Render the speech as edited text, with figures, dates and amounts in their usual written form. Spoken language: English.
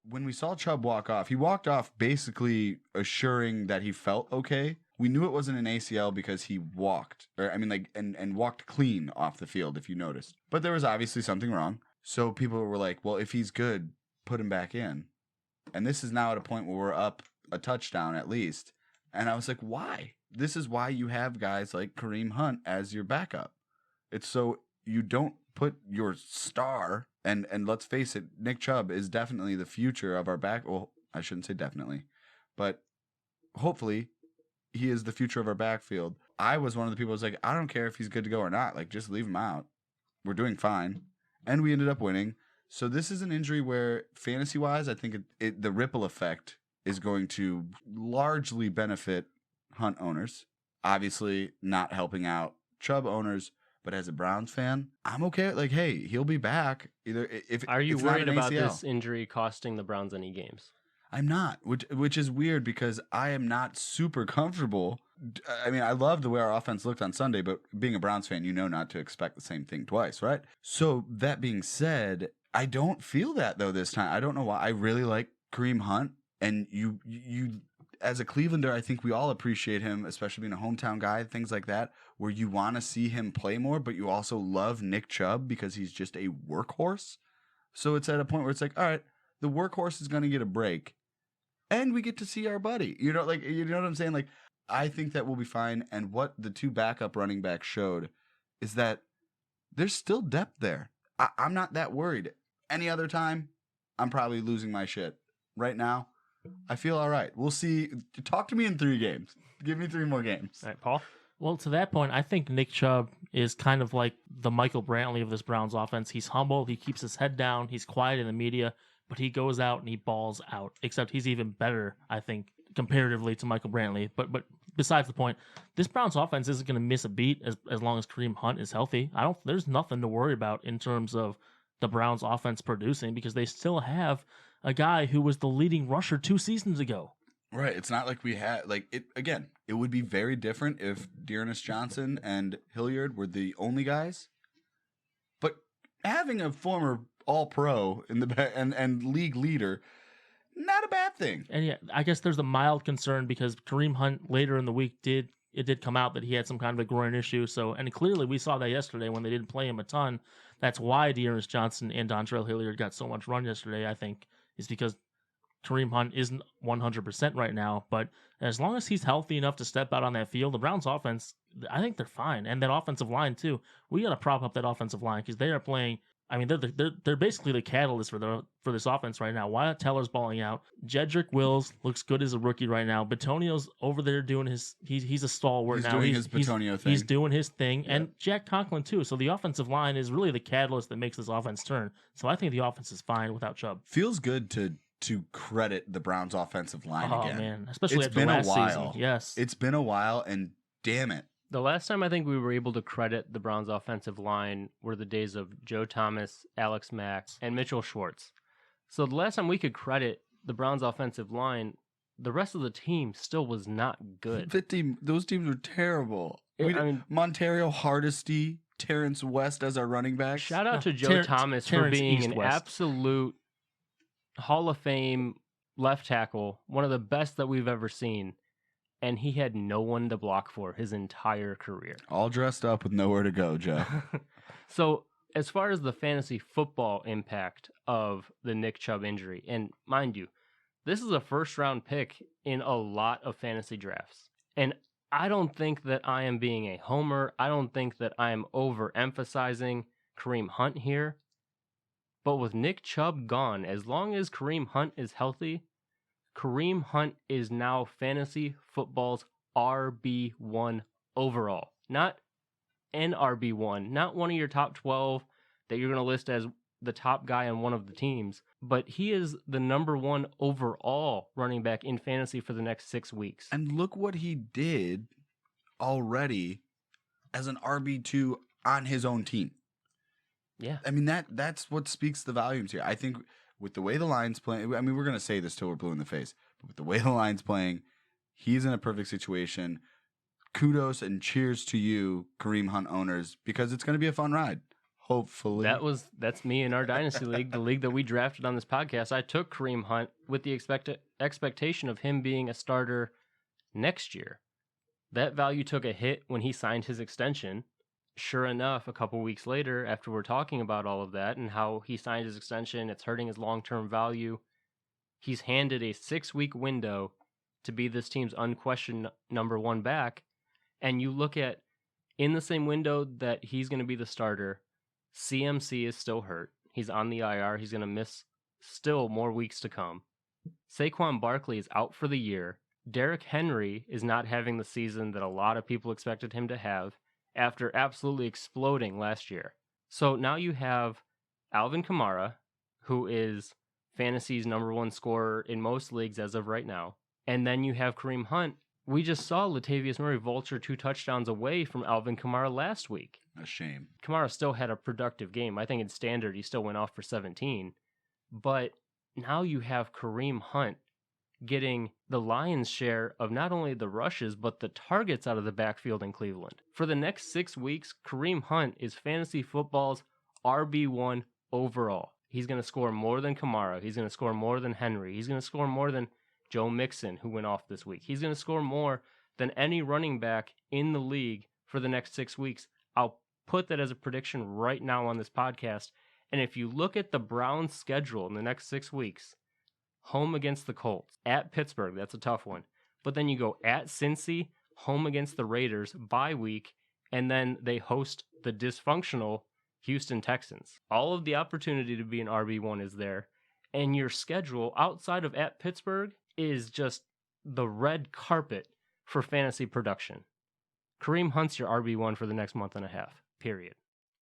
when we saw Chubb walk off, he walked off basically assuring that he felt okay. We knew it wasn't an ACL because he walked, and walked clean off the field, if you noticed. But there was obviously something wrong. So people were like, well, if he's good, put him back in. And this is now at a point where we're up a touchdown at least. And I was like, why? This is why you have guys like Kareem Hunt as your backup. It's so you don't put your star, and let's face it, Nick Chubb is definitely the future of our back. Well, I shouldn't say definitely, but hopefully he is the future of our backfield. I was one of the people who was like, I don't care if he's good to go or not. Like, just leave him out. We're doing fine. And we ended up winning. So this is an injury where, fantasy-wise, I think the ripple effect is going to largely benefit Hunt owners. Obviously, not helping out Chubb owners. But as a Browns fan, I'm okay. Like, hey, he'll be back. Are you worried about this injury costing the Browns any games? I'm not, which is weird because I am not super comfortable. I mean, I love the way our offense looked on Sunday, but being a Browns fan, you know not to expect the same thing twice, right? So that being said, I don't feel that though this time. I don't know why. I really like Kareem Hunt, and you as a Clevelander, I think we all appreciate him, especially being a hometown guy, things like that, where you want to see him play more, but you also love Nick Chubb because he's just a workhorse. So it's at a point where it's like, all right, the workhorse is going to get a break, and we get to see our buddy. You know what I'm saying? Like, I think that we'll be fine. And what the two backup running backs showed is that there's still depth there. I'm not that worried. Any other time, I'm probably losing my shit. Right now, I feel all right. We'll see. Talk to me in 3 games. Give me 3 more games. All right, Paul? Well, to that point, I think Nick Chubb is kind of like the Michael Brantley of this Browns offense. He's humble. He keeps his head down. He's quiet in the media, but he goes out and he balls out, except he's even better, I think, comparatively to Michael Brantley. But besides the point, this Browns offense isn't going to miss a beat as long as Kareem Hunt is healthy. There's nothing to worry about in terms of the Browns offense producing because they still have a guy who was the leading rusher 2 seasons ago. Right. It's not like we had, like, it again, it would be very different if Dearness Johnson and Hilliard were the only guys. But having a former All-Pro in the and league leader, not a bad thing. And yeah, I guess there's a mild concern because Kareem Hunt later in the week did come out that he had some kind of a groin issue. So, and clearly we saw that yesterday when they didn't play him a ton. That's why Dearness Johnson and Dontrell Hilliard got so much run yesterday, I think, is because Kareem Hunt isn't 100% right now. But as long as he's healthy enough to step out on that field, the Browns offense, I think they're fine. And that offensive line too. We got to prop up that offensive line because they are playing. I mean, they're basically the catalyst for this offense right now. Wyatt Teller's balling out. Jedrick Wills looks good as a rookie right now. Batonio's over there doing he's a stalwart now. He's doing his Batonio thing. He's doing his thing. Yep. And Jack Conklin too. So the offensive line is really the catalyst that makes this offense turn. So I think the offense is fine without Chubb. Feels good to credit the Browns offensive line again. Oh man, especially after last season. Yes. It's been a while, and damn it. The last time I think we were able to credit the Browns offensive line were the days of Joe Thomas, Alex Mack, and Mitchell Schwartz. So the last time we could credit the Browns offensive line, the rest of the team still was not good. Those teams were terrible. Montario Hardesty, Terrence West as our running back. Shout out to Joe Thomas for being an absolute Hall of Fame left tackle, one of the best that we've ever seen. And he had no one to block for his entire career. All dressed up with nowhere to go, Joe. So as far as the fantasy football impact of the Nick Chubb injury, and mind you, this is a first-round pick in a lot of fantasy drafts. And I don't think that I am being a homer. I don't think that I am overemphasizing Kareem Hunt here. But with Nick Chubb gone, as long as Kareem Hunt is healthy, Kareem Hunt is now fantasy football's RB1 overall. Not an RB1, not one of your top 12 that you're going to list as the top guy on one of the teams, but he is the number 1 overall running back in fantasy for the next 6 weeks. And look what he did already as an RB2 on his own team. Yeah. I mean, that's what speaks the volumes here. I think with the way the line's playing, I mean, we're going to say this till we're blue in the face, but with the way the line's playing, he's in a perfect situation. Kudos and cheers to you, Kareem Hunt owners, because it's going to be a fun ride. Hopefully. That's me in our Dynasty League, the league that we drafted on this podcast. I took Kareem Hunt with the expectation of him being a starter next year. That value took a hit when he signed his extension. Sure enough, a couple weeks later, after we're talking about all of that and how he signed his extension, it's hurting his long-term value, he's handed a 6-week window to be this team's unquestioned number one back. And you look at, in the same window that he's going to be the starter, CMC is still hurt. He's on the IR. He's going to miss still more weeks to come. Saquon Barkley is out for the year. Derrick Henry is not having the season that a lot of people expected him to have after absolutely exploding last year. So now you have Alvin Kamara, who is fantasy's number one scorer in most leagues as of right now. And then you have Kareem Hunt. We just saw Latavius Murray vulture 2 touchdowns away from Alvin Kamara last week. A shame. Kamara still had a productive game. I think in standard he still went off for 17. But now you have Kareem Hunt getting the lion's share of not only the rushes, but the targets out of the backfield in Cleveland. For the next 6 weeks, Kareem Hunt is fantasy football's RB1 overall. He's going to score more than Kamara. He's going to score more than Henry. He's going to score more than Joe Mixon, who went off this week. He's going to score more than any running back in the league for the next 6 weeks. I'll put that as a prediction right now on this podcast. And if you look at the Browns' schedule in the next 6 weeks, home against the Colts, at Pittsburgh, that's a tough one. But then you go at Cincy, home against the Raiders, bye week, and then they host the dysfunctional Houston Texans. All of the opportunity to be an RB1 is there. And your schedule outside of at Pittsburgh is just the red carpet for fantasy production. Kareem Hunt's your RB1 for the next month and a half, period.